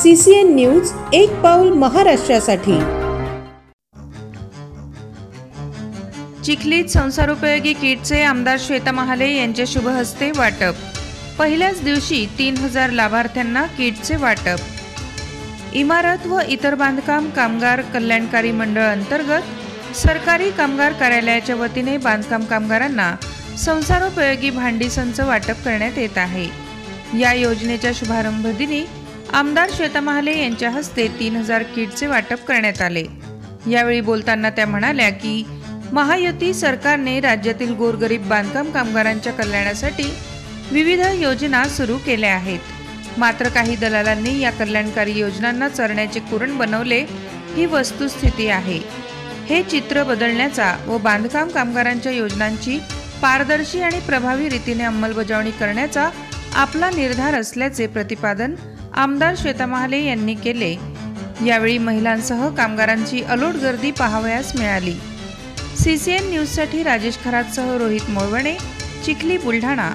CCN news, एक पाऊल महाराष्ट्रासाठी। चिखलीत संसारोपयोगी किटचे आमदार श्वेता महाले यांच्या शुभ हस्ते वाटप। पहिल्याच दिवशी 3000 लाभार्थ्यांना किटचे वाटप। इमारत व इतर बांधकाम कामगार कल्याणकारी मंडळ अंतर्गत सरकारी कामगार कार्यालयाच्या वतीने बांधकाम कामगारांना संसारोपयोगी भांडी संच वाटप करण्यात येत आहे। या योजनेच्या शुभारंभ दिनी आमदार श्वेता महाले यांच्या हस्ते 3000 किटचे वाटप करण्यात आले। यावेळी बोलताना त्या म्हणाल्या की महायुती सरकारने राज्यातील गोरगरीब बांधकाम कामगारांच्या कल्याणासाठी विविध योजना सुरू केल्या आहेत, मात्र काही दलालांनी या कल्याणकारी योजनांना चरण्याचे कुरण बनवले ही वस्तुस्थिती आहे। हे चित्र बदलण्याचा व बांधकाम कामगारांच्या योजनांची पारदर्शी आणि प्रभावी रीतीने अंमलबजावणी करण्याचा आपला निर्धार असल्याचे प्रतिपादन आमदार श्वेता महाले यांनी केले। यावेळी महिलांसह कामगारांची अलोट गर्दी पाहावयास मिळाली। CCN न्यूजसाठी राजेश खरातसह रोहित मोळवणे, चिखली, बुलढाणा।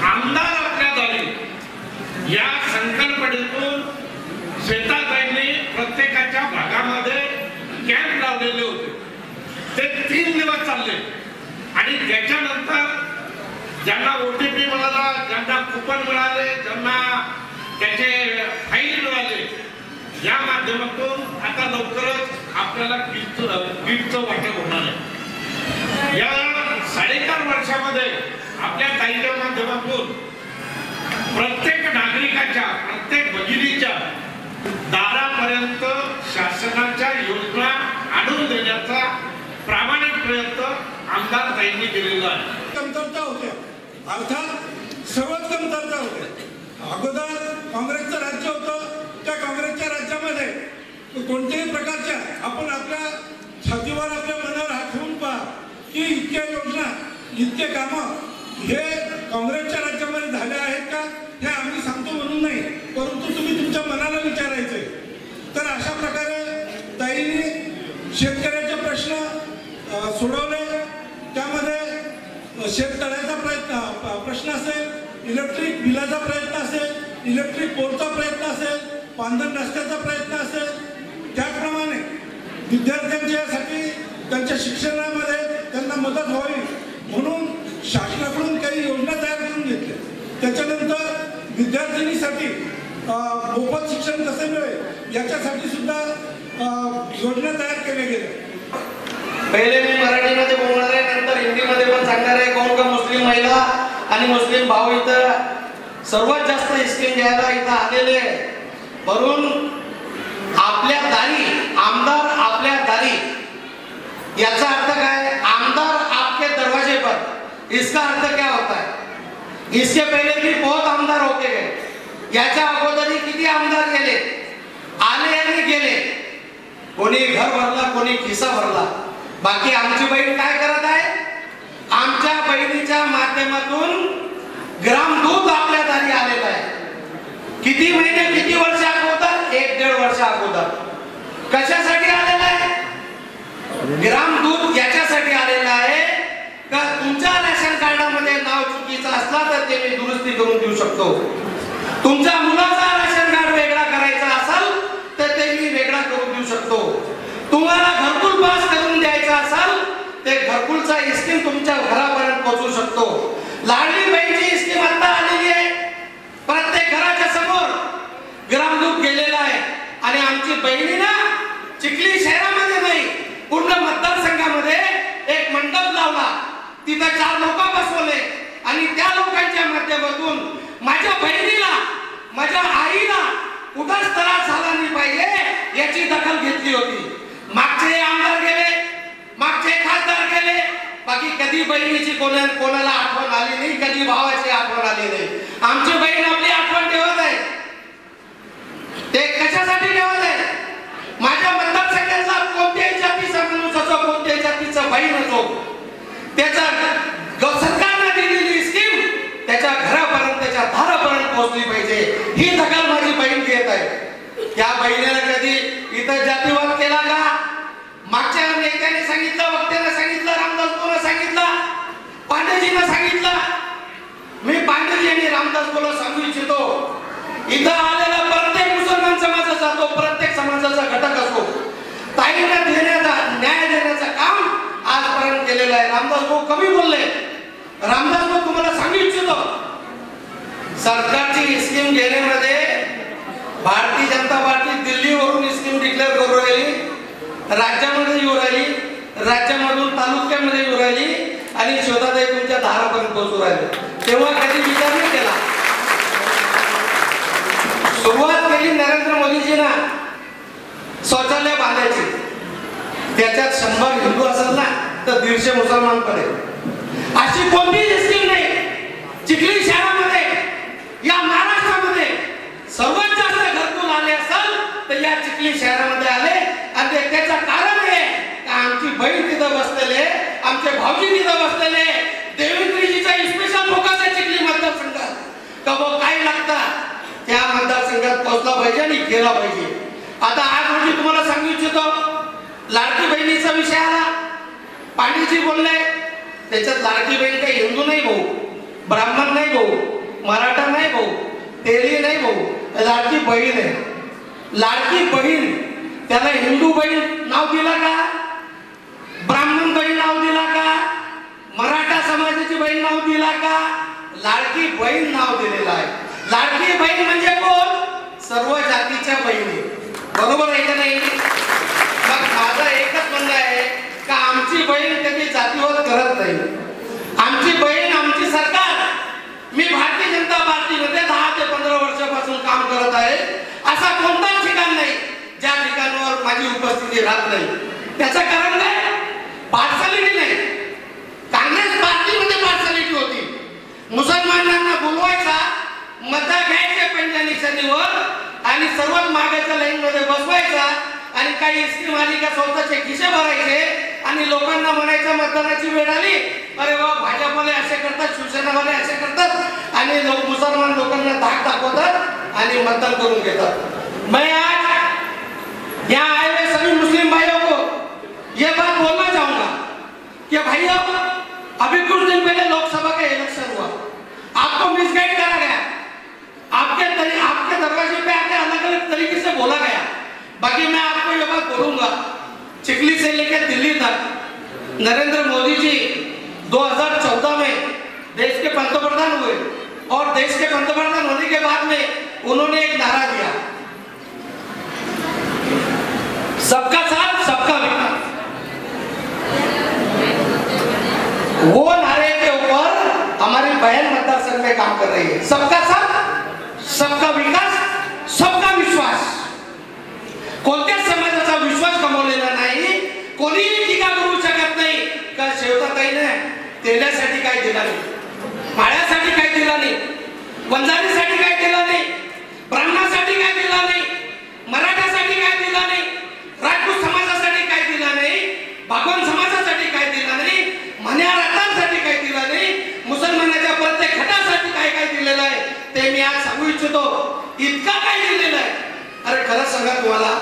आमदार आपल्या दारी या संकल्पनेतून श्वेताताईंनी प्रत्येकाच्या भागामध्ये कॅम्प लावलेले होते। ते 3 दिवस चालले आणि त्याच्यानंतर ज्यांना OTP मिळाला, ज्यांना कुपन मिळाले, ज्यांना त्याचे फाईल मिळाले, या माध्यमातून आता लवकरच आपल्याला किटचं वाटप होणार आहे। या 4.5 वर्षामध्ये आपल्या ताईच्या माध्यमातून प्रत्येक नागरिकाच्या, प्रत्येक भगिनीच्या दारापर्यंत शासनाच्या योजना आणून देण्याचा प्रामाणिक प्रयत्न आमदार ताईंनी केलेला आहे। कमतरता होत्या, अर्थात सर्वच कमतरता होत्या। अगोदर काँग्रेसचं राज्य होतं, त्या काँग्रेसच्या राज्यामध्ये कोणत्याही प्रकारच्या आपण आपल्या छातीवर, आपल्या मनावर हात ठेवून पहा की इतक्या योजना, इतके कामं हे काँग्रेसच्या राज्यामध्ये झाले आहेत का, हे आम्ही सांगतो म्हणून नाही, परंतु तुम्ही तुमच्या मनाला विचारायचंय। तर अशा प्रकारे ताईंनी शेतकऱ्याचे प्रश्न सोडवले। त्यामध्ये शेततळ्याचा प्रश्न असेल, इलेक्ट्रिक बिलाचा प्रयत्न असेल, इलेक्ट्रिक पोलचा प्रयत्न असेल, पांधन रस्त्याचा प्रयत्न असेल, त्याप्रमाणे विद्यार्थ्यांच्यासाठी त्यांच्या शिक्षणामध्ये त्यांना मदत व्हावी म्हणून शासनाकडून काही योजना तयार करून घेतल्या। त्याच्यानंतर विद्यार्थिनीसाठी मोफत शिक्षण कसे मिळेल याच्यासाठी सुद्धा योजना तयार केल्या गेल्या। पहिले मी मराठीमध्ये बोलणार आहे, नंतर हिंदीमध्ये पण सांगणार आहे। काऊन का मुस्लिम महिला आणि मुस्लिम भाऊ इथं सर्वात जास्त स्कीम घ्यायला इथं आलेले आहे, म्हणून आपल्या दारी आमदार, आपल्या दारी याचा अर्थ काय? आमदार आपके दरवाजे पर। इसका अर्थ क्या होता है? इसके पहले भी बहुत आमदार होके गए, याच्या अगोदरही किती आमदार गेले, आले आणि गेले, कोणी घर भरला, कोणी खिसा भरला। बाकी आमची बहीण काय करत आहे? आमच्या बहिणीच्या माध्यमातून ग्रामदूत आपल्या दारी आलेला आहे। किती महिने, किती वर्ष अगोदर? 1-1.5 वर्ष अगोदर। कशासाठी आलेला आहे? ग्रामदूत याच्यासाठी आलेला आहे का तुमच्या रेशन कार्डामध्ये नाव चुकीचं असला तर ते मी दुरुस्ती करून देऊ शकतो। तुमच्या मुलाचा रेशन कार्ड वेगळा करायचा असेल तर ते मी वेगळा करून देऊ शकतो। तुम्हाला घरकुल पास करून द्यायचा असेल ते घरकुलचा स्कीम तुमच्या घरापर्यंत पोहोचू शकतो। लाडली बहीणची स्कीम आता आलेली आहे, प्रत्येक घराच्या समोर ग्रामदूत गेलेला आहे आणि आमची बहिणीना चिखली शहरामध्ये नाही, पूर्ण मतदारसंघामध्ये एक मंडप लावला, तिथं 4 लोक बसवले आणि त्या लोकांच्या माध्यमातून माझ्या बहिणीला, माझ्या आईला कुठंच त्रास झाला नाही पाहिजे याची दखल घेतली होती। मागचे आमदार गेले, मागचे खासदार गेले, बाकी कधी बहिणीची कोणाला आठवण आली नाही, कधी भावाची आठवण आली नाही। आमची बहीण आपली आठवण ठेवत आहे। ते कशासाठी ठेवत आहे? माझ्या मतदारसंघातला कोणत्याही जातीचा माणूस असो, कोणत्याही जातीचा बहीण असो, त्याच्या सरकारने दिलेली स्कीम त्याच्या घरापर्यंत, त्याच्या दारापर्यंत पोहोचली पाहिजे, ही दखल माझी बहीण घेत आहे। त्या बहिणीला कधी इथं जातीवाद केला का? मागच्या नेत्याने सांगितलं, वक्त्याने सांगितलं, रामदासने सांगितलं, पांडेजीने सांगितलं, मी पांडेजी आणि रामदास बोला सांगू इच्छितो, इथं आलेला प्रत्येक मुसलमान समाजाचा तो प्रत्येक समाजाचा घटक असो, ताईंना देण्याचा न्याय देण्याचं काम आजपर्यंत केलेलं आहे. रामदास भाऊ कमी बोलले. रामदास भाऊ तुम्हाला सांगू इच्छितो, सरकारची स्कीम घेण्यामध्ये भारतीय जनता पार्टी दिल्लीवरून स्कीम डिक्लेअर करू राहिली, राज्यामध्ये येऊ राहिली, राज्यामधून तालुक्यामध्ये येऊ राहिली आणि शोधाताई तुमच्या दारापर्यंत पोहोचू राहिले. तेव्हा कधी विचार नाही केला. सुरुवात केली नरेंद्र मोदीजींना शौचालय बांधायची, त्याच्यात 100 हिंदू असेल ना तर 150 मुसलमान पडेल. अशी कोणतीच स्कीम नाही. चिखली शहरामध्ये या महाराष्ट्रामध्ये सर्वात जास्त घरकुल आले असेल तर या चिखली शहरामध्ये आले. आणि त्याचं कारण आहे की आमची बहीण तिथं बसलेले, आमचे भाऊजी तिथं बसलेले, देवेंद्रजीचा स्पेशल फोकस आहे चिखली मतदारसंघात. कबो काय लागतं त्या मतदारसंघात पोहोचला पाहिजे आणि गेला पाहिजे. आता आज रोजी तुम्हाला सांगू इच्छितो, लाडकी बहिणीचा विषय आला. पांडेजी बोलले, त्याच्यात लाडकी बहीण काही हिंदू नाही भाऊ, ब्राह्मण नाही भाऊ, मराठा नाही भाऊ, तेली नाही भाऊ, लाडकी बहीण आहे. लाडकी बहीण त्याला हिंदू बहीण नाव दिला का, ब्राह्मण बहीण नाव दिला का, मराठा समाजाची बहीण नाव दिला का, लाडकी बहीण नाव दिलेलं आहे. लाडकी बहीण म्हणजे कोण, सर्व जातीच्या बहिणी. बरोबर आहे का नाही? मग माझं एकच म्हणणं आहे का आमची बहीण कधी जातीवाद करत नाही. आमची बहीण, आमची सरकार, मी भारतीय जनता पार्टीमध्ये 10 ते 15 वर्षापासून काम करत आहे. असा कोणताच ठिकाण नाही ज्या ठिकाणावर माझी उपस्थिती राहत नाही. त्याचं कारण काय, पार्सॅलिटी नाही. काँग्रेस पार्टीमध्ये पार्सॅलिटी होती. मुसलमानांना बोलवायचा, मतदार घ्यायचे पंजा निशाणीवर आणि सर्वात मागाच्या लाईन मध्ये बसवायचा आणि काही स्कीम आली का स्वतःचे खिसे भरायचे आणि लोकांना म्हणायचं मतदानाची वेळ आली, अरे वा भाजपवाले असे करतात, शिवसेनावाले असे करतात आणि मुसलमान लोकांना धाक दाखवतात आणि मतदान करून घेतात. मैं आज यहाँ आए हुए सभी मुस्लिम भाइयों को ये बात बोलना चाहूंगा कि भाइयों, अभी कुछ दिन पहले लोकसभा का इलेक्शन हुआ, आपको मिसगाइड करा गया, आपके दरवाजे पे आके अलग अलग तरीके से बोला गया. बाकी मैं आपको ये बात बोलूंगा, चिखली से लेकर दिल्ली तक नरेंद्र मोदी जी 2014 में देश के पंतप्रधान हुए और देश के पंतप्रधान होने के बाद में उन्होंने एक नारा दिया, सबका साथ सबका विकास. वो नारे के ऊपर हमारी बहन मतदारसंघ में काम कर रही है. सबका साथ सबका विकास सबका विश्वास. कोणत्याच समाजाचा विश्वास गमावलेला नाही. कोणीही टीका करू शकत नाही का शेवताताईने तेल्यासाठी काय दिला नाही, माळ्यासाठी काय दिला नाही, वंजारीसाठी काय दिला नाही, ब्राह्मणासाठी काय दिला नाही, मराठासाठी काय दिला नाही, राजपूत समाजासाठी काय दिला नाही, भगवान समाजासाठी काय दिला नाही, मन्यारातांसाठी काय दिला नाही, मुसलमानाच्या प्रत्येक घटासाठी काय काय दिलेलं आहे ते मी आज सांगू इच्छितो. इतका काय दिलेलं आहे. अरे खरं सांगा तुम्हाला,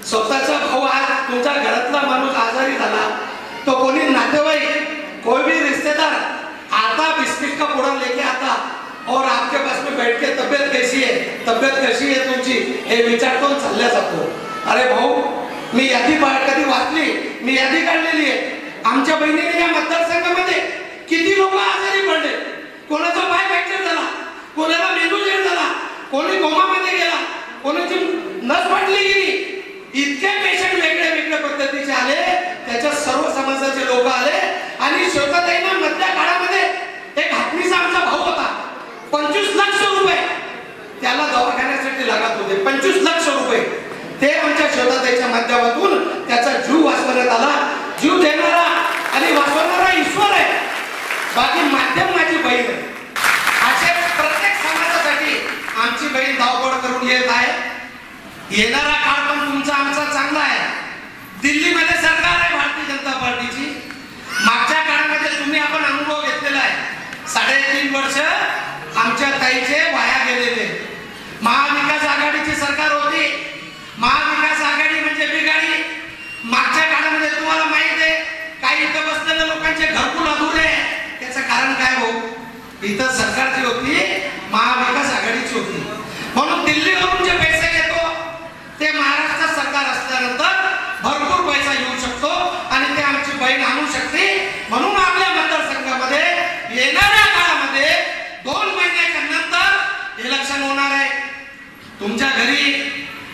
स्वतःचा भाऊ आज तुमच्या घरातला माणूस आजारी झाला तो कोणी नातेवाईक, कोई भी रिश्तेदार आता बिस्किट का पुडा लेके आता और आपके पास में बैठ के तबियत कैसी है तुमची हे विचारतो चालल्या जातो. अरे भाऊ, मी यादी कधी वाचली, मी यादी काढलेली आहे. आमच्या बहिणीने या मतदारसंघामध्ये किती लोक आजारी पडले. कोणाचा पाय फ्रॅक्चर झाला, कोणाला मेंदू जड झाला, कोणी कोमामध्ये गेला, कोणाची नस फाटली गेली. इतके पेशंट वेगळ्या वेगळ्या पद्धतीचे आले. त्याच्यात सर्व समाजाचे लोक आले आणि शेवताताईंना मधल्या काळामध्ये एक हातनीचा आमचा भाऊ होता, 25 लाख रुपये त्याला दवाखान्यासाठी लागत होते. 25 लाख रुपये ते आमच्या शेवताताईच्या माध्यमातून त्याचा जीव वाचवण्यात आला. जीव देणारा आणि वाचवणारा ईश्वर आहे, बाकी माध्यम माझी बहीण आहे. असे प्रत्येक समाजासाठी आमची बहीण धावपळ करून येत आहे. येणारा काळ पण तुमचा आमचा चांगला आहे. दिल्लीमध्ये सरकार आहे भारतीय जनता पार्टीची. मागच्या काळामध्ये तुम्ही आपण अनुभव घेतलेला आहे. 3.5 वर्ष आमच्या ताईचे वाया गेलेले. महाविकास आघाडीची सरकार होती. महाविकास आघाडी म्हणजे बिघाडी. मागच्या काळामध्ये तुम्हाला माहित आहे काही इथं बसलेल्या लोकांचे घरकुल अधुरे. त्याचं कारण काय हो, इथं सरकार जे होतं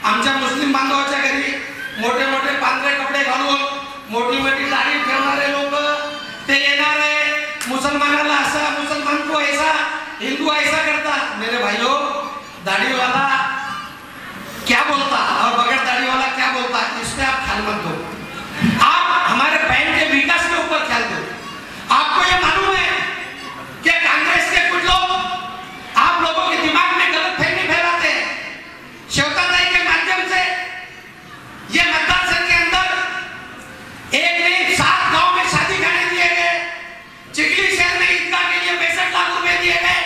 आमच्या मुस्लिम बांधवाच्या घरी मोठे मोठे पांढरे कपडे घालून मोठी मोठी दाढी ठेवणारे लोक ते येणार आहे, मुसलमानाला असा, मुसलमान को ऐसा, हिंदू ऐसा करता। मेरे भाइयों, दाढ़ी वाला क्या बोलता और बगैर दाढ़ी वाला क्या बोलता, इस पे आप ख्याल मत दो। आप हमारे बहन के विकास के ऊपर ख्याल दो। आपको ये मालूम है कि कांग्रेस के कुछ लोग आप लोगों के दिमाग में गलतफहमी फैलाते हैं। श्वेताताई के माध्यम से ये मतदार संघ के अंदर एक नहीं 7 गांव में शादी खाने दिए गए, चिखली शहर में ईदगाह के लिए 65 लाख रुपए दिए गए,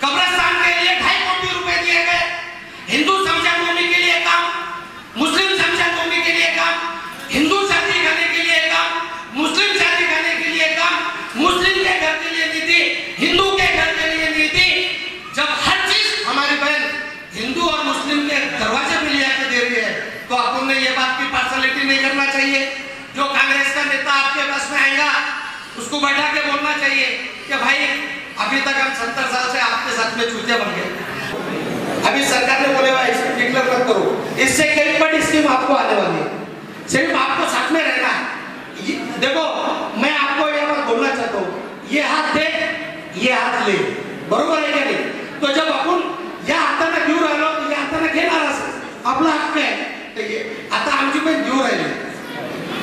कब्रिस्तान के लिए 2.5 कोटी रुपए दिए गए, हिंदू शमशान भूमि के लिए काम, मुस्लिम शमशान भूमि के लिए काम, हिंदू शादी खाने के लिए काम, मुस्लिम शादी खाने के लिए काम, मुस्लिम के घर के लिए नीति, हिंदू के घर के लिए नीति। जब हर चीज हमारी बहन हिंदू और मुस्लिम के दरवाजे पे ले आके दे रही है, तो अपन ने ये बात की पार्शलिटी नहीं करना चाहिए। जो कांग्रेस का नेता आपके पास में आएगा उसको बैठा के बोलना चाहिए कि भाई अभी तक हम 70 साल से आपके साथ में चूतिया बन गए, अभी सरकार ने बोले भाई इसको डिक्लेयर मत करो, इससे कई बड़ी स्कीम आपको आने वाली है, सिर्फ आपको साथ में रहना है। देखो मैं आपको ये बात बोलना चाहता हूँ, ये हात दे ये हात ले, बरोबर आहे का नाही? तो जब आपण या हाताने घेऊन राहिलो या हाताने घेणार असेल आपला हक्क आहे, आता आमची पण घेऊन राहिली,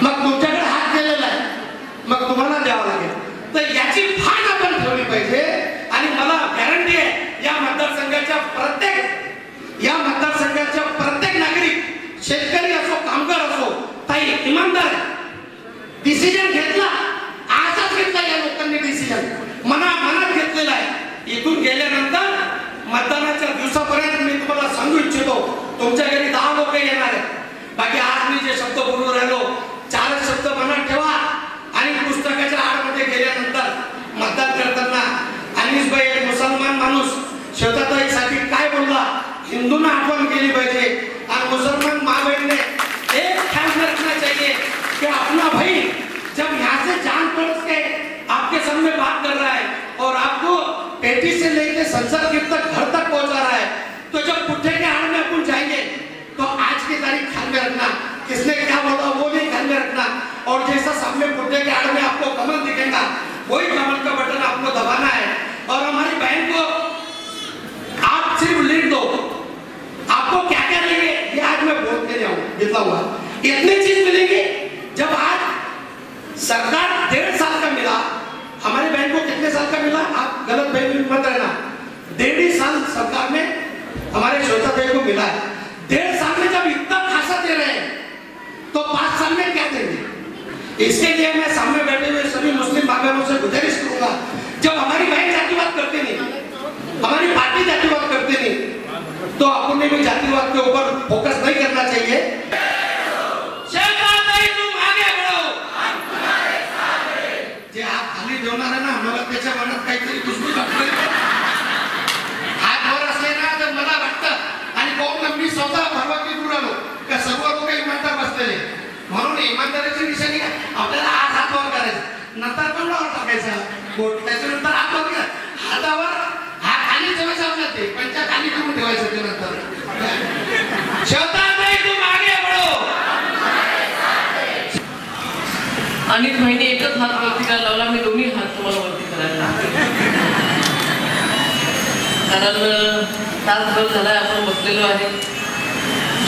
मग तुमच्याकडे हात केलेला आहे, मग तुम्हाला द्यावं लागेल। तर याची भान आपण ठेवली पाहिजे आणि मला गॅरंटी आहे या मतदारसंघाच्या प्रत्येक नागरिक, शेतकरी असो कामगार असो, ताई इमानदार डिसिजन घेतला, आजच घेतला, या लोकांनी डिसिजन मनात घेतलेला आहे। इथून गेल्यानंतर मतदानाच्या दिवसापर्यंत मी तुम्हाला सांगू इच्छितो तुमच्या घरी 10 लोक येणार आहेत। बाकी आज मी जे शब्द बोलून राहिलो 4 शब्द मनात ठेवा आणि पुस्तकाच्या आडमध्ये गेल्यानंतर मतदान करताना अनिस भाई एक मुसलमान माणूस श्वेताताईसाठी काय बोलला, हिंदूंना आठवण केली पाहिजे और मुसलमान माँ बहन ने एक ख्याल में रखना चाहिए कि अपना भाई जब यहाँ से जान तोड़ के आपके सामने बात कर रहा है और आपको पेटी से लेकर संसद के तक घर तक पहुंचा रहा है, तो जब पुट्ठे के आड़ में अपन जाएंगे तो आज की तारीख ख्याल में रखना, किसने क्या बोला वो भी ख्याल में रखना, और जैसा सामने पुट्ठे के आड़ में आपको कमल दिखेगा वही कमल का बटन आपको दबाना है। और हमारी बहन को आप सिर्फ लीड दो, आपको क्या क्या लेंगे ये आज मैं बोल के देता हुआ, इतनी चीज मिलेंगी। जब आज सरकार 1.5 साल का मिला, हमारी बहन को कितने साल का मिला आप गलत फहमी मत रहना, 1.5 साल सरकार में हमारे श्वेताताई को मिला है। 1.5 साल में जब इतना खासा दे रहे हैं तो 5 साल में क्या देंगे? इसके लिए मैं सामने बैठे हुए सभी मुस्लिम भाई बहनों से गुजारिश करूंगा, जब हमारी बहन जातिवाद करते नहीं, हमारी पार्टी जातिवाद करते नहीं, तो अपन ने भी जातिवाद के ऊपर फोकस नहीं करना चाहिए। श्वेताताई तुम आगे बढ़ो, जे हात खाली ठेवणार आहे ना, मला त्याच्या मनात काहीतरी दुसरी वाटते, हात वर असले ना तर मला वाटतं आणि कोण मी स्वतः परवानगी घेऊन आलो का सर्व लोक इमानदार बसलेले, म्हणून इमानदारीची निशाणी आपल्याला हात वर करायचा, नंतर तोंडावर टाकायचा बोट, त्याच्यानंतर हात वर घ्या, हातावर हात खाली ठेवायचा आपल्याला, ते पंचा खाली ठेवून ठेवायचं ते नंतर। श्वेताताई तुम आगे बढ़ो। अनिल भाईने एकच हात वरती करायला लावला, मी दोन्ही हात तुम्हाला वरती करायला लागले, कारण तासभर झाला आपण बसलेलो आहे,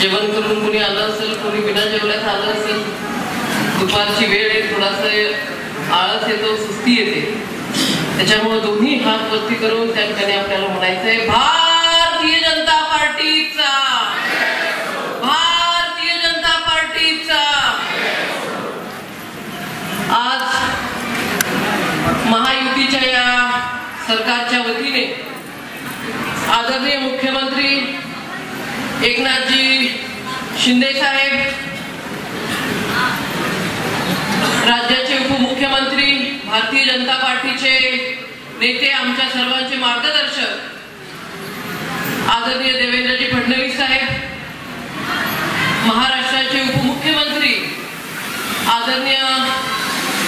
जेवण करून कोणी आलं असेल, कोणी बिना जेवल्यात आलं असेल, दुपारची वेळ आहे, थोडासा आळस येतो, सुस्ती येते, त्याच्यामुळे दोन्ही हात वरती करून त्या ठिकाणी आपल्याला म्हणायचंय भारतीय जनता पार्टीचा, भारतीय जनता पार्टीचा। आज महायुतीच्या या सरकारच्या वतीने आदरणीय मुख्यमंत्री एकनाथजी शिंदे साहेब, राज्याचे उपमुख्यमंत्री, भारतीय जनता पार्टीचे नेते, आमच्या सर्वांचे मार्गदर्शक आदरणीय देवेंद्रजी फडणवीस साहेब, महाराष्ट्राचे उपमुख्यमंत्री आदरणीय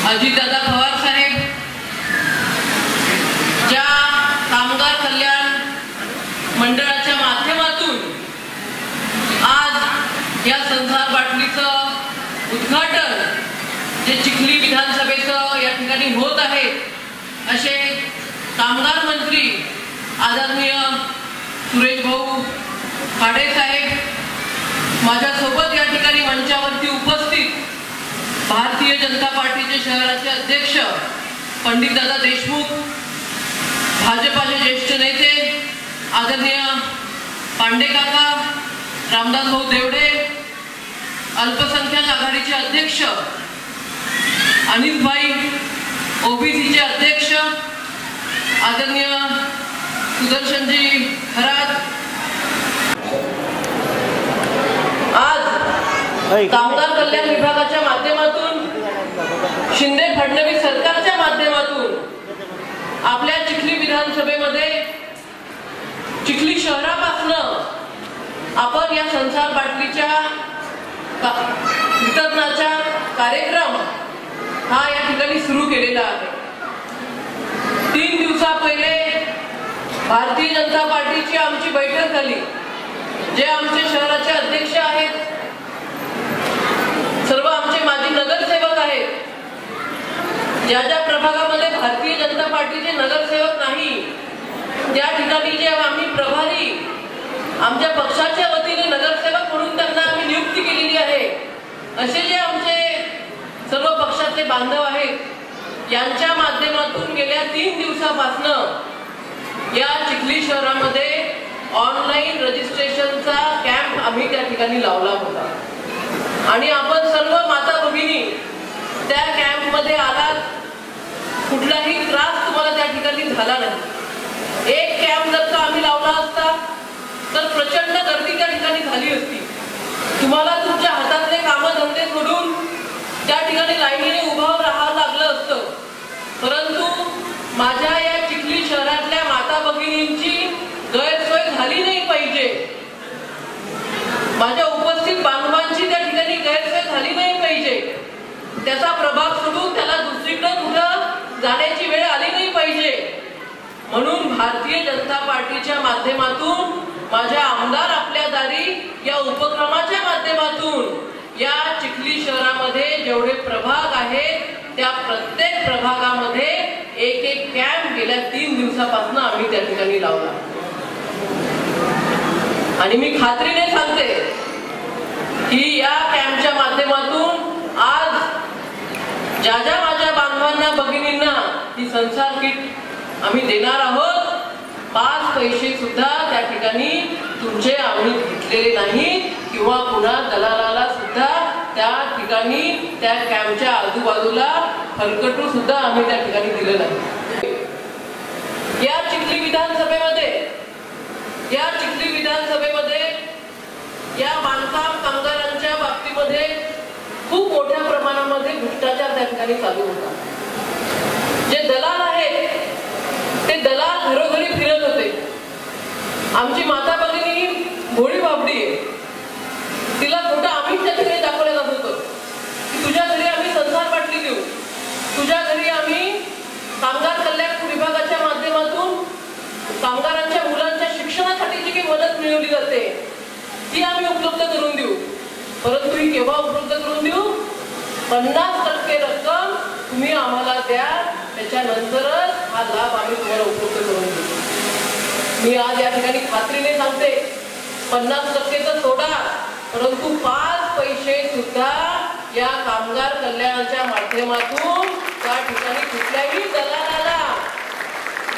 अजितदादा पवार साहेब, ज्या कामगार कल्याण मंडळाच्या माध्यमातून आज उद्घाटन जे चिखली विधानसभेचं या ठिकाणी होत आहे असे कामगार मंत्री आदरणीय सुरेश भाऊ खाडे साहेब, माझ्यासोबत या ठिकाणी मंचावरती उपस्थित भारतीय जनता पार्टीचे शहराचे अध्यक्ष पंडित दादा देशमुख, भाजपाचे ज्येष्ठ नेते आदरणीय पांडे काका, रामदास भाऊ देवडे, अल्पसंख्याक आघाडीचे अध्यक्ष अनिल भाई, ओबीसीचे अध्यक्ष आदरणीय सुदर्शनजी खरात, आज कामगार कल्याण विभागाच्या माध्यमातून शिंदे फडणवीस सरकारच्या माध्यमातून आपल्या चिखली विधानसभेमध्ये चिखली शहरापासून आपण या संसार बाटलीच्या वितरणाचा कार्यक्रम हा या ठिकाणी सुरू केलेला आहे. 3 दिवसा पहिले भारतीय जनता पार्टीची आमची बैठक झाली. जे आमचे शहराचे अध्यक्ष आहेत, सर्व आमचे माजी नगरसेवक आहेत, ज्या ज्या प्रभागामध्ये भारतीय जनता पार्टीचे नगरसेवक नाही त्या ठिकाणी जे आम्ही प्रभारी आमच्या पक्षाच्या वतीने नगरसेवक म्हणून त्यांना आम्ही नियुक्ती केलेली आहे, असे जे आमचे सर्व पक्षाचे बांधव आहेत यांच्या माध्यमातून गेल्या 3 दिवसापासून या चिखली शहरामध्ये ऑनलाईन रजिस्ट्रेशनचा कॅम्प आम्ही त्या ठिकाणी लावला होता आणि आपण सर्व माता भगिनी त्या कॅम्प मध्ये आलात. कुठलाही त्रास तुम्हाला त्या ठिकाणी झाला नाही. एक कॅम्प जर का आम्ही लावला असता तर प्रचंड गर्दी त्या ठिकाणी झाली असती. तुम्हाला तुमच्या हातातले कामधंदे सोडून त्या ठिकाणी लाईनीने उभं राहावं लागलं असतं. परंतु माझ्या या चिखली शहरातल्या माता भगिनींची गैरसोय झाली नाही पाहिजे, माझ्या उपस्थित बांधवांची त्या ठिकाणी गैरसोय झाली नाही पाहिजे, त्याचा प्रभाव सोडून त्याला दुसरीकडे कुठं जाण्याची वेळ आली नाही पाहिजे, म्हणून भारतीय जनता पार्टीच्या माध्यमातून माझ्या आमदार आपल्या दारी या उपक्रमाच्या माध्यमातून या चिखली शहरामध्ये जेवढे प्रभाग आहेत त्या प्रत्येक प्रभागामध्ये एक कॅम्प गेल्या 3 दिवसापासून आम्ही त्या ठिकाणी लावला. आणि मी खात्रीने सांगते की या कॅम्पच्या माध्यमातून आज ज्या ज्या माझ्या बांधवांना भगिनींना ही संसार किट आम्ही देणार आहोत, 5 पैसे सुद्धा त्या ठिकाणी तुमचे आम्ही घेतलेले नाही किंवा पुन्हा दलालाला सुद्धा त्या ठिकाणी त्या कॅम्पच्या आजूबाजूला हलकटू सुद्धा आम्ही त्या ठिकाणी दिलं नाही. या चिखली विधानसभेमध्ये या बांधकाम कामगारांच्या बाबतीमध्ये खूप मोठ्या प्रमाणामध्ये भ्रष्टाचार त्या ठिकाणी चालू होता. जे दलाल आहेत ते दलाल घरोघरी फिरत होते. आमची माता भगिनी भोळी बाबडी आहे, तिला खोटं आम्ही त्या ठिकाणी दाखवलं जात होतं की तुझ्या घरी आम्ही संसार बाटली देऊ, तुझ्या घरी आम्ही कामगार कल्याण विभागाच्या माध्यमातून कामगारांच्या मुलांच्या शिक्षणासाठी जी काही मदत मिळवली जाते ती आम्ही उपलब्ध करून देऊ. परंतु ही केव्हा उपलब्ध करून देऊ? 50% रक्कम तुम्ही आम्हाला द्या, त्याच्यानंतरच हा लाभ आम्ही तुम्हाला उपलब्ध करून देऊ. मी आज या ठिकाणी खात्रीने सांगते 50% तर सोडा, परंतु 5 पैसे सुद्धा या कामगार कल्याणाच्या माध्यमातून त्या ठिकाणी कुठल्याही दलालाला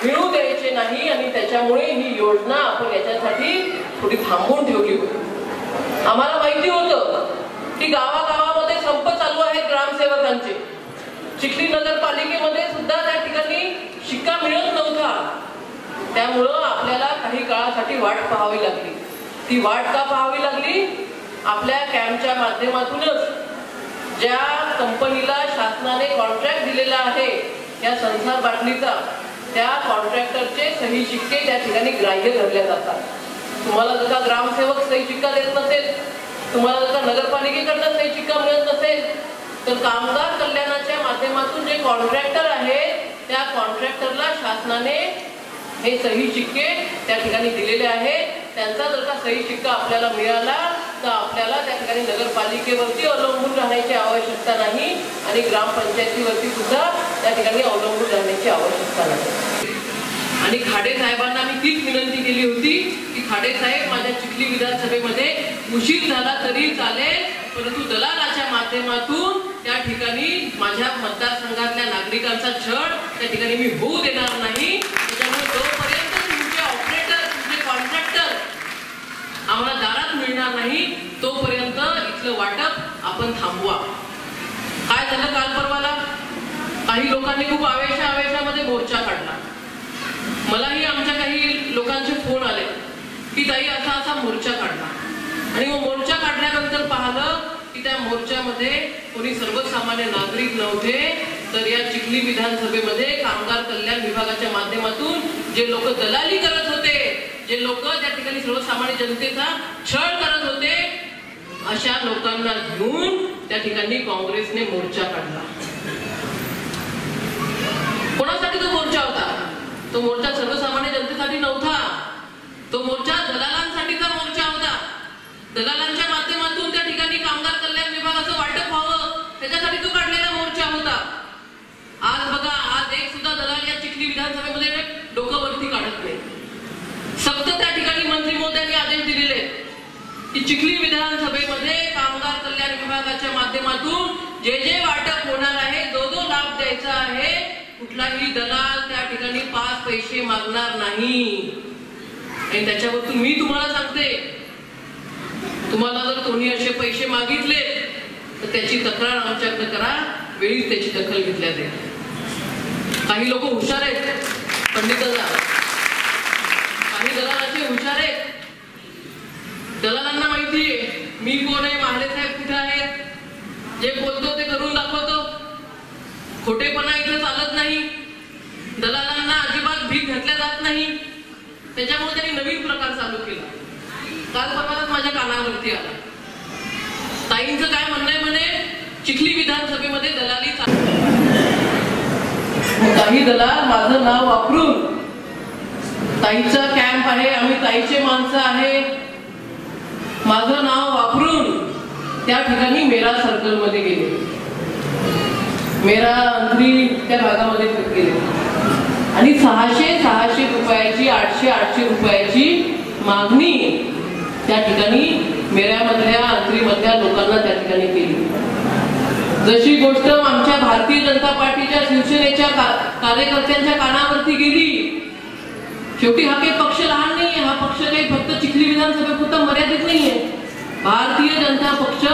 मिळू द्यायचे नाही. आणि त्याच्यामुळे ही योजना आपण याच्यासाठी थोडी थांबवून ठेवली होती. आम्हाला माहिती होतं की गावागावामध्ये संप चालू आहेत ग्रामसेवकांचे. चिखली नगरपालिकेमध्ये सुद्धा त्या ठिकाणी शिक्का मिळत नव्हता, त्यामुळं आपल्याला काही काळासाठी वाट पाहावी लागली. ती वाट का पाहावी लागली? आपल्या कॅम्पच्या माध्यमातूनच ज्या कंपनीला शासनाने कॉन्ट्रॅक्ट दिलेला आहे या संसार बाटलीचा, त्या कॉन्ट्रॅक्टरचे सही शिक्के त्या ठिकाणी ग्राह्य धरले जातात. तुम्हाला जर का ग्रामसेवक सही शिक्का देत नसेल, तुम्हाला जर का नगरपालिकेकडनं सही शिक्का मिळत नसेल, तर कामगार कल्याणाच्या माध्यमातून जे कॉन्ट्रॅक्टर आहेत त्या कॉन्ट्रॅक्टरला शासनाने हे सही शिक्के त्या ठिकाणी दिलेले आहेत. त्यांचा जर का सही शिक्का आपल्याला मिळाला तर आपल्याला त्या ठिकाणी ठिकाणी नगरपालिकेवरती अवलंबून राहण्याची आवश्यकता नाही आणि ग्रामपंचायतीवरती सुद्धा त्या ठिकाणी अवलंबून राहण्याची आवश्यकता नाही. आणि खाडे साहेबांना मी तीच विनंती केली होती की खाडे साहेब, माझ्या चिखली विधानसभेमध्ये उशीर झाला तरी चालेल, परंतु दलालाच्या माध्यमातून त्या ठिकाणी माझ्या मतदारसंघातल्या नागरिकांचा छळ त्या ठिकाणी मी होऊ देणार नाही. त्याच्यामुळे जोपर्यंत तुमचे ऑपरेटर, तुमचे कॉन्ट्रॅक्टर आम्हाला दारात मिळणार नाही तोपर्यंत इथलं वाटप आपण थांबवा. काय झालं काल परवाला? काही लोकांनी खूप आवेशामध्ये मोर्चा काढला. मलाही आमच्या काही लोकांचे फोन आले की ताई असा मोर्चा काढला. आणि मग मोर्चा काढल्यानंतर पाहिलं की त्या मोर्चामध्ये कोणी सर्वसामान्य नागरिक नव्हते, तर या चिखली विधानसभेमध्ये कामगार कल्याण विभागाच्या माध्यमातून जे लोक दलाली करत होते, जे लोक त्या ठिकाणी सर्वसामान्य जनतेचा छळ करत होते, अशा लोकांना घेऊन त्या ठिकाणी काँग्रेसने मोर्चा काढला. कोणासाठी तो मोर्चा होता? तो मोर्चा सर्वसामान्य जनतेसाठी नव्हता. तो मोर्चा दलालांसाठीचा मोर्चा होता. दलालांच्या माध्यमातून त्या ठिकाणी कामगार कल्याण विभागाचं वाटप व्हावं त्याच्यासाठी तो काढलेला मोर्चा होता. आज बघा, आज एक सुद्धा दलाल या चिखली विधानसभेमध्ये डोकं वरती काढत नाही. फक्त त्या ठिकाणी मंत्री महोदयांनी आदेश दिलेले की चिखली विधानसभेमध्ये कामगार कल्याण विभागाच्या माध्यमातून जे वाटप होणार आहे, जो लाभ द्यायचा आहे, कुठलाही दलाल त्या ठिकाणी 5 पैसे मागणार नाही. आणि त्याच्यावरून मी तुम्हाला सांगते, तुम्हाला जर कोणी असे पैसे मागितले तर त्याची तक्रार आमच्याकडे करा, वेळीच त्याची दखल घेतल्या जाईल. काही लोक हुशार आहेत, पंडित दादा, काही दलाल असे हुशार आहेत, दलालांना माहितीये मी कोण आहे, महाले साहेब कुठे आहेत, जे बोलतो ते करून दाखवतो. खोटेपणा इथे चालत नाही, दलालांना अजिबात भीक घातल्या जात नाही. त्याच्यामुळे त्यांनी नवीन प्रकार चालू केला. काल परवाच माझ्या कानावरती आला. ताईंचं काय म्हणणं आहे म्हणे, चिखली विधानसभेमध्ये दलाली काही दलाल माझं नाव वापरून, ताईचा कॅम्प आहे, आम्ही ताईचे माणसं आहे, माझं नाव वापरून त्या ठिकाणी मेरा सर्कल मध्ये गेले, मेरा अंतरी त्या भागामध्ये गेले आणि 600 रुपयाची, 800 रुपयाची मागणी त्या ठिकाणी मेऱ्यामधल्या अंतरीमधल्या लोकांना त्या ठिकाणी केली. जशी गोष्ट आमच्या भारतीय जनता पार्टीच्या, शिवसेनेच्या कार्यकर्त्यांच्या कानावरती गेली. शेवटी हा काही पक्ष लहान नाहीये, हा पक्ष काही फक्त चिखली विधानसभेपुरता मर्यादित नाहीये. भारतीय जनता पक्ष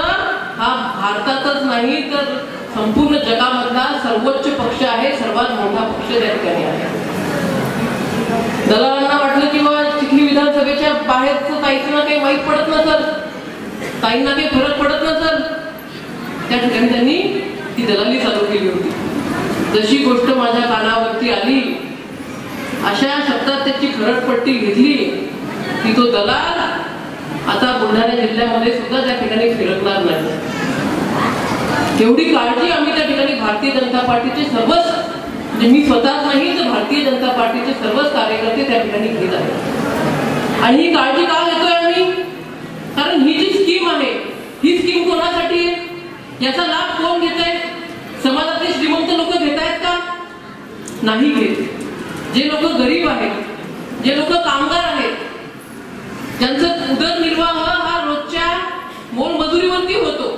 हा भारतातच नाही तर संपूर्ण जगामधला सर्वोच्च पक्ष आहे, सर्वात मोठा पक्ष त्या ठिकाणी आहे. दलालांना वाटलं की बाबा चिखली विधानसभेच्या बाहेरचं ताईंना काही माहीत पडत नसल, ताईंना काही फरक पडत नसल, त्या ठिकाणी त्यांनी ती दलाली चालू केली होती. जशी गोष्ट माझ्या कानावरती आली, अशा शब्दात त्याची खरडपट्टी घेतली की तो दलाल आता बुलढाणा जिल्ह्यामध्ये सुद्धा त्या ठिकाणी फिरकणार नाही. एवढी काळजी आम्ही त्या ठिकाणी भारतीय जनता पार्टीचे सर्वच, म्हणजे मी स्वतःच नाही तर भारतीय जनता पार्टीचे सर्वच कार्यकर्ते त्या ठिकाणी घेत आहेत. आणि ही काळजी का घेतोय आम्ही? कारण ही जी स्कीम आहे, ही स्कीम कोणासाठी आहे, याचा लाभ कोण घेत आहे? समाजातले श्रीमंत लोक घेत आहेत का? नाही घेत. जे लोक गरीब आहेत, जे लोक कामगार आहेत, ज्यांचा उदरनिर्वाह हा रोजच्या मोलमजुरीवरती होतो,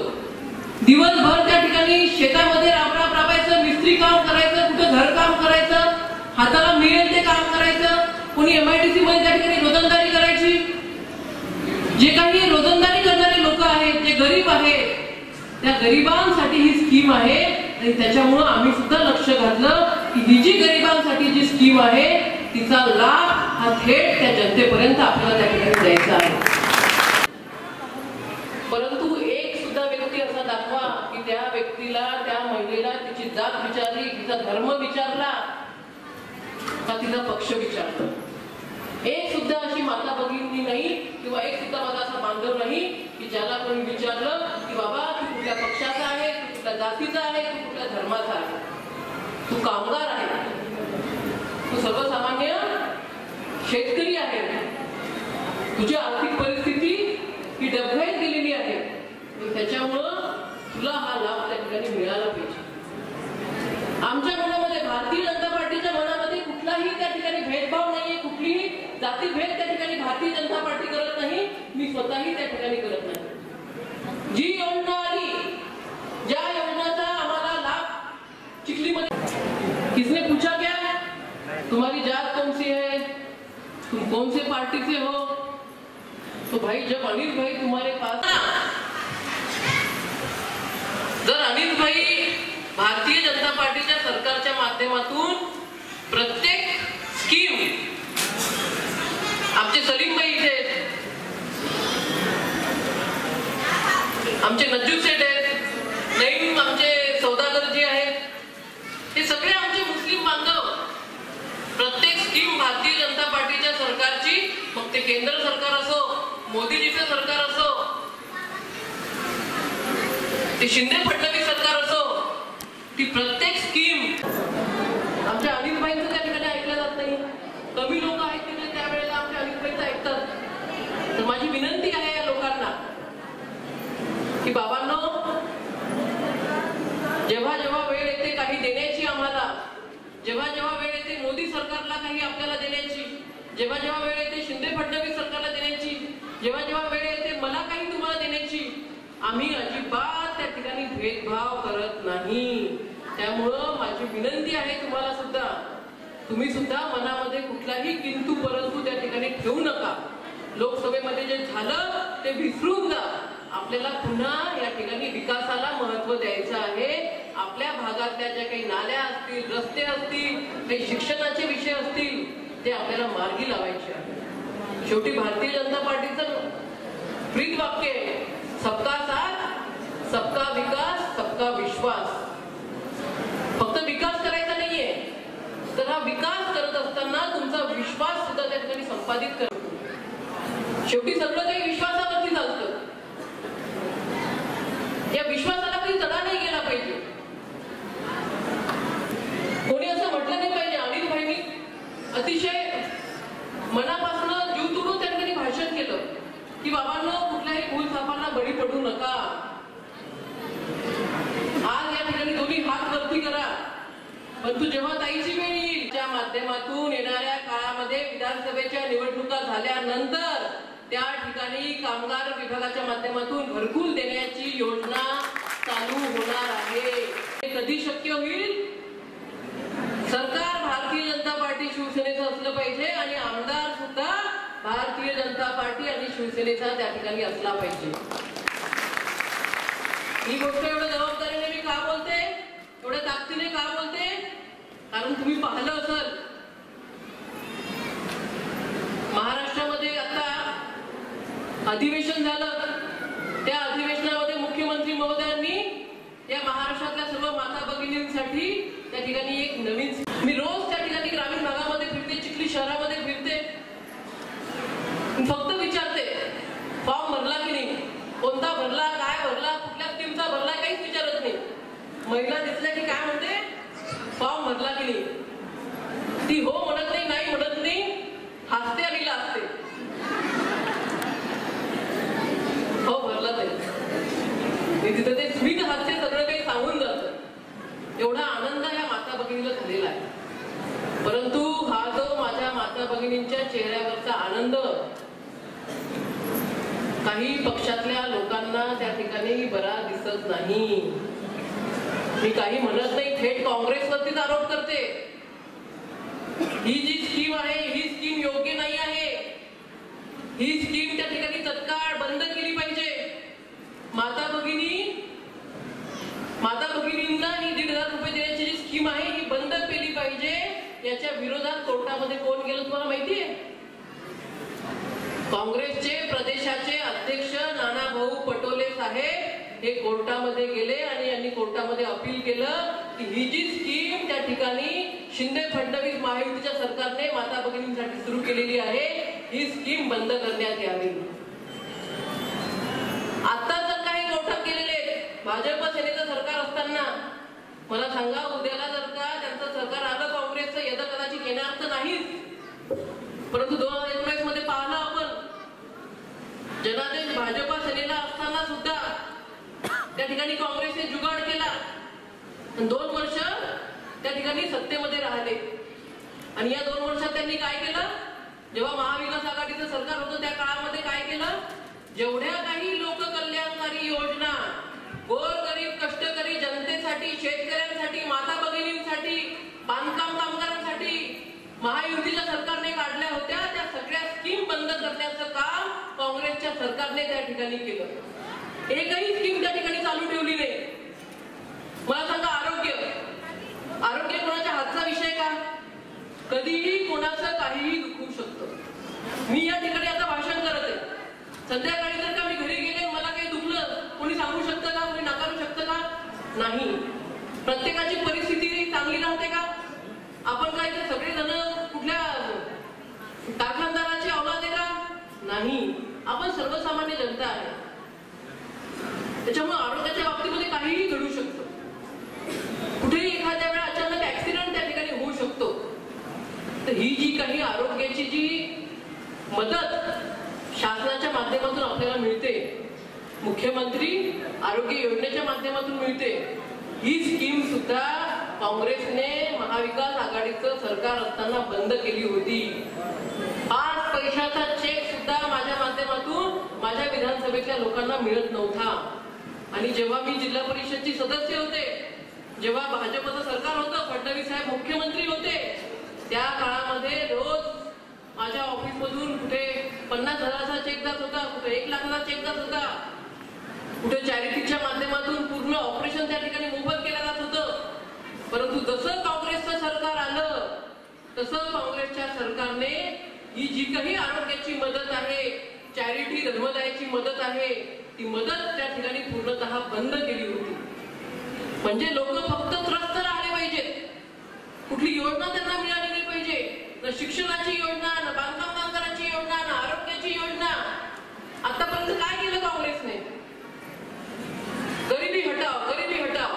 दिवसभर त्या ठिकाणी शेतामध्ये राबायचं, मिस्त्री काम करायचं, कुठं घरकाम करायचं, हाताला मिळेल ते काम करायचं, कोणी MIDC मध्ये त्या ठिकाणी रोजंदारी करायची. जे काही रोजंदारी करणारे लोक आहेत, जे गरीब आहेत, त्या गरिबांसाठी ही स्कीम आहे. आणि त्याच्यामुळं आम्ही सुद्धा लक्ष घातलं की ही जी गरिबांसाठी जी स्कीम आहे तिचा लाभ हा थेट त्या जनतेपर्यंत आपल्याला त्या ठिकाणी द्यायचा आहे. परंतु एक सुद्धा व्यक्ती असा दाखवा की त्या व्यक्तीला, त्या महिलेला तिची जात विचारली, तिचा धर्म विचारला का तिचा पक्ष विचारला. एक सुद्धा अशी माता भगिनी नाही किंवा एक सुद्धा माझा असा बांधव नाही की ज्याला कोणी विचारलं की बाबा तू कुठल्या पक्षाचा आहे, तू कुठल्या जातीचा आहे, तू कुठल्या धर्माचा आहे, तू कामगार आहे, तू सर्वसामान्य शेतकरी आहे, तुझी आर्थिक परिस्थिती ही डबघाईत गेलेली आहे, जातीभेद त्या ठिकाणी भारतीय जनता पार्टी करत नाही, मी स्वतःही त्या ठिकाणी करत नाही। जी योजना आली, ज्या योजनाचा आम्हाला लाभ चिखलीमध्ये, किसने पूछा क्या तुम्हारी जात कौन सी है, तुम कौन से पार्टी से हो? तो भाई जब अनिल भाई तुम्हारे पास, जर अनिल भाई भारतीय जनता पार्टीच्या सरकारच्या माध्यमातून प्रत्येक स्कीम, आमचे सलीम भाई इथे, आमचे नज्जू सेठ आहेत, नईम आमचे सौदागर जी आहेत, हे सगळे आमचे मुस्लिम बांधव प्रत्येक स्कीम भारतीय जनता पार्टीच्या सरकारची, मग ते केंद्र सरकार असो, मोदीजीचं सरकार असो, ते शिंदे फडणवीस सरकार असो, ती प्रत्येक स्कीम आमच्या अनिल भाईंचं त्या ठिकाणी ऐकलं जात नाही। कमी लोक आहेत तिथे त्यावेळेला आमच्या अनिल भाईंचं ऐकतात। तर माझी विनंती आहे या लोकांना की बाबांनो, जेव्हा जेव्हा वेळ येते काही देण्याची आम्हाला, जेव्हा जेव्हा वेळ येते मोदी सरकारला काही आपल्याला देण्याची, जेव्हा जेव्हा वेळ येते शिंदे फडणवीस सरकारला देण्याची, जेव्हा जेव्हा वेळ येते मला काही तुम्हाला देण्याची, आम्ही अजिबात त्या ठिकाणी भेदभाव करत नाही। त्यामुळं माझी विनंती आहे तुम्हाला सुद्धा, तुम्ही सुद्धा मनामध्ये कुठलाही किंतु परंतु त्या ठिकाणी ठेवू नका। लोकसभेमध्ये जे झालं ते विसरून जा। आपल्याला पुन्हा या ठिकाणी विकासाला महत्व द्यायचं आहे। आपल्या भागातल्या ज्या काही नाल्या असतील, रस्ते असतील, काही शिक्षणाचे विषय असतील, ते आपल्याला मार्गी लावायचे आहे। शेवटी भारतीय जनता पार्टीचं ब्रीद वाक्य आहे, सबका साथ, सबका विकास, सबका विश्वास। फक्त विकास करायचा नाहीये, तर हा विकास करत असताना तुमचा विश्वास सुद्धा त्या ठिकाणी संपादित करा। शेवटी सगळं काही विश्वासावरती चालतं। या विश्वासाला काही तडा नाही गेला पाहिजे। कोणी असं म्हटलं नाही पाहिजे, अनिल भाईंनी अतिशय मनापासून जीव तोडून त्या ठिकाणी भाषण केलं की बाबांनो, कुठल्याही भूलथापांना बळी पडू नका। आज या ठिकाणी दोन्ही हात वरती करा, परंतु जेव्हा ताईची वेळ येईल, त्या माध्यमातून येणाऱ्या काळामध्ये विधानसभेच्या निवडणुका झाल्यानंतर त्या ठिकाणी कामगार विभागाच्या माध्यमातून घरकुल देण्याची योजना चालू होणार आहे। हे कधी शक्य होईल? सरकार भारतीय जनता पार्टी शिवसेनेचं असलं पाहिजे आणि आमदार सुद्धा भारतीय जनता पार्टी आणि शिवसेनेचा त्या ठिकाणी असला पाहिजे। ही गोष्ट एवढ्या जबाबदारीने मी का बोलते, एवढ्या ताकदीने का बोलते? कारण तुम्ही पाहिलं असेल महाराष्ट्रामध्ये आता अधिवेशन झालं, त्या अधिवेशनामध्ये मुख्यमंत्री महोदयांनी या महाराष्ट्रातल्या सर्व माता भगिनींसाठी त्या ठिकाणी एक नवीन, मी रोज त्या ठिकाणी ग्रामीण भागामध्ये फिरते, चिखली शहरामध्ये फिरते, फक्त विचारते फॉर्म भरला की नाही, कोणता भरला, काय भरला, कुठल्या स्कीमचा भरला, काहीच विचारत नाही। महिला दिसल्या की काय म्हणते, फॉर्म भरला की नाही। ती हो म्हणत नाही, नाही म्हणत नाही, हसते आणि लाजते, हो भरला तरी तिथं ते स्मित हास्य सगळं काही सांगून जातं। एवढा आनंद या माता भगिनीला झालेला आहे। परंतु हा जो माझ्या माता भगिनींच्या चेहऱ्यावरचा आनंद काही पक्षातल्या लोकांना त्या ठिकाणी बरा दिसत नाही। मी काही म्हणत नाही, थेट काँग्रेसवरतीच आरोप करते। ही जी स्कीम आहे ही स्कीम योग्य नाही आहे। ही स्कीम त्या ठिकाणी तत्काळ बंद केली पाहिजे। माता भगिनींना ही 1,500 रुपये देण्याची जी स्कीम आहे ही बंद केली पाहिजे। याच्या विरोधात कोर्टामध्ये कोण गेलं तुम्हाला माहिती आहे? काँग्रेसचे प्रदेशाचे अध्यक्ष नानाभाऊ पटोले साहेब हे कोर्टामध्ये गेले आणि यांनी कोर्टामध्ये अपील केलं की ही जी स्कीम त्या ठिकाणी शिंदे फडणवीस महायुतीच्या सरकारने माता भगिनींसाठी सुरू केलेली आहे ही स्कीम बंद करण्यात यावी। आता जर काही कोर्टात गेलेले भाजप सेनेचं सरकार असताना मला सांगा, उद्याला जर का त्यांचं सरकार आलं काँग्रेसचं, यदा कदाचित येणार तर नाहीच, परंतु 2019 मध्ये पाहिलं आपण जनादेश भाजपा सेनेला असताना सुद्धा त्या ठिकाणी काँग्रेसने जुगाड केला, 2 वर्ष त्या ठिकाणी सत्तेमध्ये राहिले आणि या 2 वर्षात त्यांनी काय केलं, जेव्हा महाविकास आघाडीचं सरकार होतं त्या काळामध्ये काय केलं, जेवढ्या काही लोककल्याणकारी योजना गोरगरीब कष्टकरी जनतेसाठी, शेतकऱ्यांसाठी, माता भगिनींसाठी, बांधकाम कामगारांसाठी महायुतीच्या सरकारने काढल्या होत्या, त्या सगळ्या स्कीम बंद करण्याचं काम काँग्रेसच्या सरकारने त्या ठिकाणी केलं. एकही स्कीम त्या ठिकाणी चालू ठेवली नाही. मला सांगा, आरोग्य कोणाच्या हातचा विषय का? कधीही कोणाचं काहीही दुखू शकतं. मी या ठिकाणी आता भाषण करत आहे, संध्याकाळी जर का मी घरी गेले मला काही दुखलं, कोणी सांगू शकतं का? कोणी नाकारू शकतं का? नाही. प्रत्येकाची परिस्थिती चांगली राहते का? आपण काय ते सगळेजण कुठल्या कारखानदाराची औलाद आहे का? नाही. आपण सर्वसामान्य जनता आहे. त्याच्यामुळे आरोग्याच्या बाबतीमध्ये काहीही घडू शकतं. कुठेही एखाद्या वेळा अचानक ऍक्सिडेंट त्या ठिकाणी होऊ शकतो. तर ही जी काही आरोग्याची जी मदत शासनाच्या माध्यमातून आपल्याला मिळते, मुख्यमंत्री आरोग्य योजनेच्या माध्यमातून मिळते, ही स्कीम सुद्धा काँग्रेसने महाविकास आघाडीचं सरकार असताना बंद केली होती. 5 पैशाचा चेक सुद्धा माझ्या माध्यमातून माझ्या विधानसभेतल्या लोकांना मिळत नव्हता. आणि जेव्हा मी जिल्हा परिषदची सदस्य होते, जेव्हा भाजपचं सरकार होतं, फडणवीस साहेब मुख्यमंत्री होते, त्या काळामध्ये रोज माझ्या ऑफिस मधून कुठे 50,000चा चेक जात होता, कुठे 1 लाखाचा चेक जात होता, कुठे चॅरिटीच्या माध्यमातून पूर्ण ऑपरेशन त्या ठिकाणी मोफत केलं जात होतं. परंतु जसं काँग्रेसचं सरकार आलं तसं काँग्रेसच्या सरकारने ही जी काही आरोग्याची मदत आहे, चॅरिटी धर्मदायाची मदत आहे, ती मदत त्या ठिकाणी पूर्णतः बंद केली होती. म्हणजे लोक फक्त त्रस्त राहिले पाहिजेत, कुठली योजना त्यांना मिळाली नाही पाहिजे. न शिक्षणाची योजना, न बांधकाम कामगारांची योजना, न आरोग्याची योजना. आतापर्यंत काय केलं काँग्रेसने? गरिबी हटाव, गरिबी हटाव.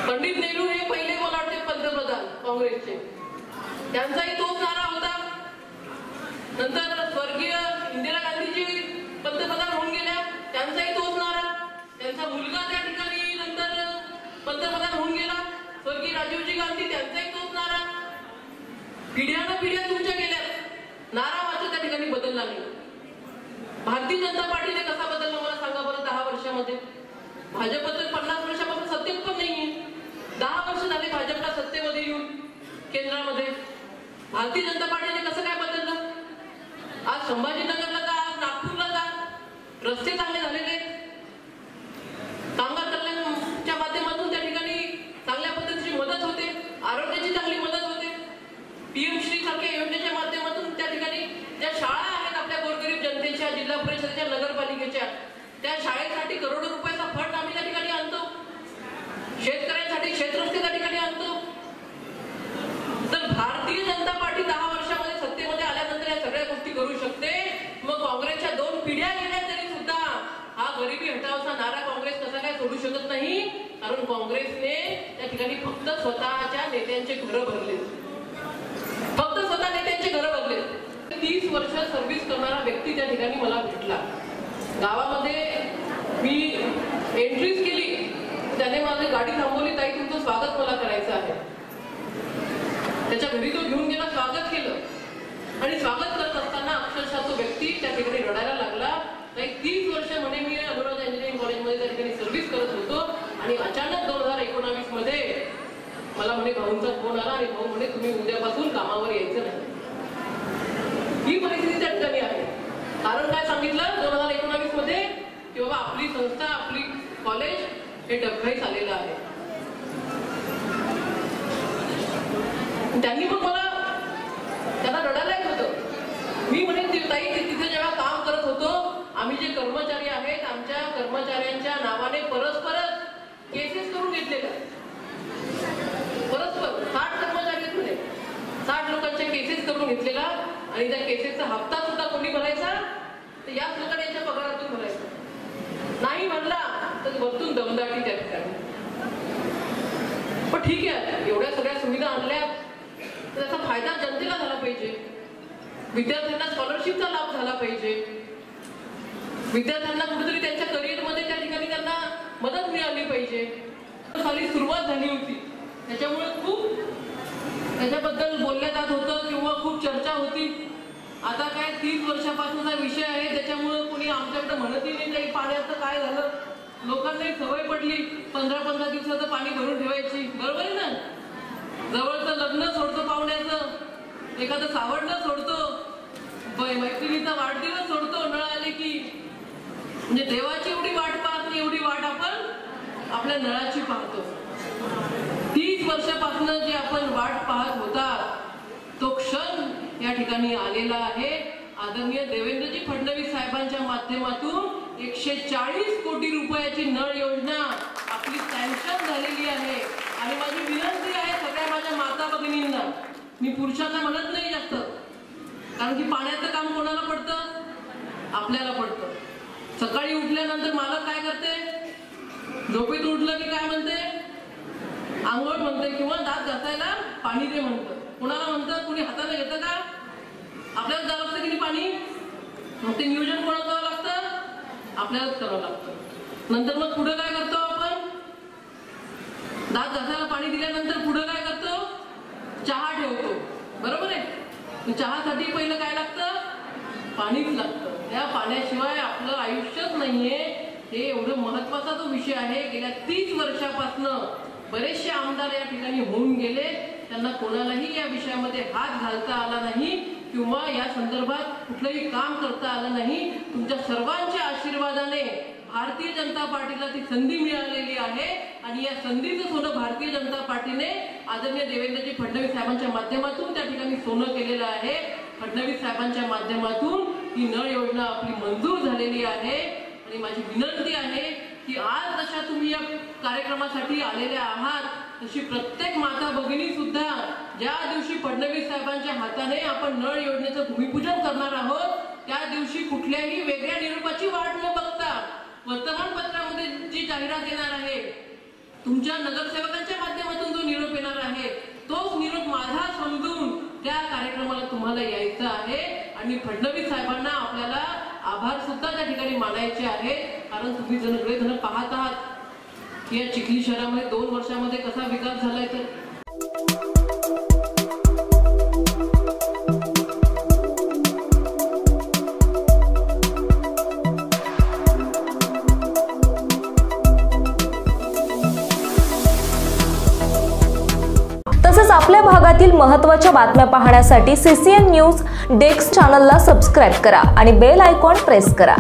पंडित नेहरू हे पहिले मला वाटते पंतप्रधान काँग्रेसचे, त्यांचाही तोच नारा होता. नंतर स्वर्गीय इंदिरा गांधीजी पंतप्रधान होऊन गेल्या, त्यांचाही तोच नारा. त्यांचा मुलगा त्या ठिकाणी नंतर पंतप्रधान होऊन गेला, स्वर्गीय राजीवजी गांधी, त्यांचाही तोच नारा. पिढ्या तुमच्या गेल्या, नारा मात्र त्या ठिकाणी बदलला नाही. भारतीय जनता पार्टीने कसा बदलला मला सांगा बरं 10 वर्षामध्ये? भाजप तर 50 वर्षापासून सत्तेत पण नाहीये. 10 वर्ष झाले भाजपला सत्तेमध्ये येऊन केंद्रामध्ये. भारतीय जनता पार्टीने कसं काय बदललं? आज संभाजीनगरला जा, आज नागपूरला जा, रस्ते चांगले झालेले, कामगार कल्याणच्या माध्यमातून त्या ठिकाणी चांगल्या पद्धतीची मदत होते, आरोग्याची चांगली मदत होते. पीएमश्री सारख्या योजनेच्या माध्यमातून त्या ठिकाणी ज्या शाळा आहेत आपल्या गोरगरीब जनतेच्या, जिल्हा परिषदेच्या, नगरपालिकेच्या, त्या शाळेसाठी करोडो रुपयाचा फंड आम्ही त्या ठिकाणी आणतो. शेतकऱ्यांसाठी शेतरस्ते त्या ठिकाणी आणतो. तर भारतीय जनता पार्टी 10 वर्षामध्ये सत्तेमध्ये आल्यानंतर या सगळ्या गोष्टी करू शकते. मग काँग्रेसच्या 2 पिढ्या गेल्या तरी सुद्धा हा गरिबी हटावचा नारा काँग्रेस कसा काय सोडू शकत नाही? कारण काँग्रेसने त्या ठिकाणी फक्त स्वतःच्या नेत्यांचे घरं भरले, फक्त स्वतः नेत्यांचे घरं भरले. 30 वर्ष सर्व्हिस करणारा व्यक्ती त्या ठिकाणी मला भेटला. गावामध्ये मी एंट्रीज केली, त्याने माझी गाडी थांबवली, ताई तुमचं स्वागत मला करायचं आहे. त्याच्या घरी तो घेऊन गेला, स्वागत केलं. आणि स्वागत करत असताना अक्षरशः तो व्यक्ती त्या ठिकाणी रडायला लागला. 30 वर्ष म्हणे मी अनुराधा इंजिनिअरिंग कॉलेजमध्ये त्या ठिकाणी सर्व्हिस करत होतो आणि अचानक 2019 मध्ये मला म्हणे भाऊंचा फोन आला आणि भाऊ म्हणे तुम्ही उद्यापासून कामावर यायचं नाही. ही परिस्थिती त्या ठिकाणी आहे. कारण काय सांगितलं 2019 मध्ये की बाबा आपली संस्था, आपली कॉलेज हे डबघाईस आलेलं आहे. त्यांनी मग मला त्यांना रडायला येत होतं. मी म्हणे ताई तिथे जेव्हा काम करत होतो आम्ही जे कर्मचारी आहेत, आमच्या कर्मचाऱ्यांच्या नावाने परस्पर केसेस करून घेतलेल्या, परस्पर 60 कर्मचारी होते, 60 लोकांच्या केसेस करून घेतलेला. आणि त्या केसेसचा हप्ता सुद्धा कोणी भरायचा? तर याच लोकांनी याच्या पगारातून भरायचा. नाही भरला तर वरतून दमदाटी त्या ठिकाणी. पण ठीक आहे, एवढ्या सगळ्या सुविधा आणल्या तर त्याचा फायदा जनतेला झाला पाहिजे, विद्यार्थ्यांना स्कॉलरशिपचा लाभ झाला पाहिजे, विद्यार्थ्यांना कुठेतरी त्यांच्या करिअरमध्ये त्या ठिकाणी त्यांना मदत मिळाली पाहिजे. साली सुरुवात झाली होती, त्याच्यामुळे खूप त्याच्याबद्दल बोलल्या जात होतं किंवा खूप चर्चा होती. आता काय 30 वर्षापासूनचा विषय आहे, त्याच्यामुळे कोणी आमच्याकडे म्हणतही नाही काही पाण्याचं काय झालं. लोकांना सवय पडली 15-15 दिवसाचं पाणी भरून ठेवायची. बरोबर आहे ना. जवळचं लग्न सोडतो पाहुण्याचं, एखादं सावडणं सोडतो, मैत्रिणीचा वाढदिवस सोडतो नळ आले की. म्हणजे देवाची एवढी वाट पाहत नाही, एवढी वाट आपण आपल्या नळाची पाहतो. 30 वर्षापासून जे आपण वाट पाहत होता तो क्षण या ठिकाणी आलेला आहे. आदरणीय देवेंद्रजी फडणवीस साहेबांच्या माध्यमातून 140 कोटी रुपयाची नळ योजना आपली सँक्शन झालेली आहे. आणि माझी विनंती आहे सगळ्या माझ्या माता भगिनींना, मी पुरुषांना म्हणत नाही जास्त, कारण की पाण्याचं काम कोणाला पडतं? आपल्याला पडतं. सकाळी उठल्यानंतर मालक काय करते? झोपेत उठलं की काय म्हणते? आंघोळ म्हणते किंवा दात घासायला पाणी दे म्हणतं. कोणाला म्हणतं? कुणी हाताने घेतं का? आपल्याला द्यावं लागतं की नाही पाणी? मग ते नियोजन कोणाला करावं लागतं? आपल्यालाच करावं लागतं. नंतर मग पुढे काय करतो आपण? दात घासायला पाणी दिल्यानंतर पुढे काय करतो? चहा ठेवतो. बरोबर आहे. चहासाठी पहिलं काय लागतं? पाणीच लागतं. त्या पाण्याशिवाय आपलं आयुष्यच नाहीये. हे एवढं महत्वाचा तो विषय आहे. गेल्या 30 वर्षापासून बरेचसे आमदार या ठिकाणी होऊन गेले, त्यांना कोणालाही या विषयामध्ये हात घालता आला नाही किंवा या संदर्भात कुठलंही काम करता आलं नाही. तुमच्या सर्वांच्या आशीर्वादाने भारतीय जनता पार्टीला ती संधी मिळालेली आहे आणि या संधीचं सोनं भारतीय जनता पार्टीने आदरणीय देवेंद्रजी फडणवीस साहेबांच्या माध्यमातून त्या ठिकाणी सोनं केलेलं आहे. फडणवीस साहेबांच्या माध्यमातून ही नळ योजना आपली मंजूर झालेली आहे. आणि माझी विनंती आहे की आज जशा तुम्ही या कार्यक्रमासाठी आलेल्या आहात, तशी प्रत्येक माता भगिनी सुद्धा ज्या दिवशी फडणवीस साहेबांच्या हाताने आपण नळ योजनेचं भूमिपूजन करणार आहोत, त्या दिवशी कुठल्याही वेगळ्या निरोपाची वाट न बघता वर्तमानपत्रामध्ये जी जाहिरात येणार आहे, तुमच्या नगरसेवकांच्या माध्यमातून जो निरोप येणार आहे, तोच निरोप माझा समजून त्या कार्यक्रमाला तुम्हाला यायचं आहे. आणि फडणवीस साहेबांना आपल्याला आभार सुद्धा त्या ठिकाणी मानायचे आहे. कारण तुम्ही सगळेजण पाहत आहात की या चिखली शहरामध्ये 2 वर्षामध्ये कसा विकास झालाय. तर तसंच आपल्या भागातील महत्त्वाच्या बातम्या पाहण्यासाठी CCN न्यूज डेस्क चॅनलला सबस्क्राइब करा आणि बेल आयकॉन प्रेस करा.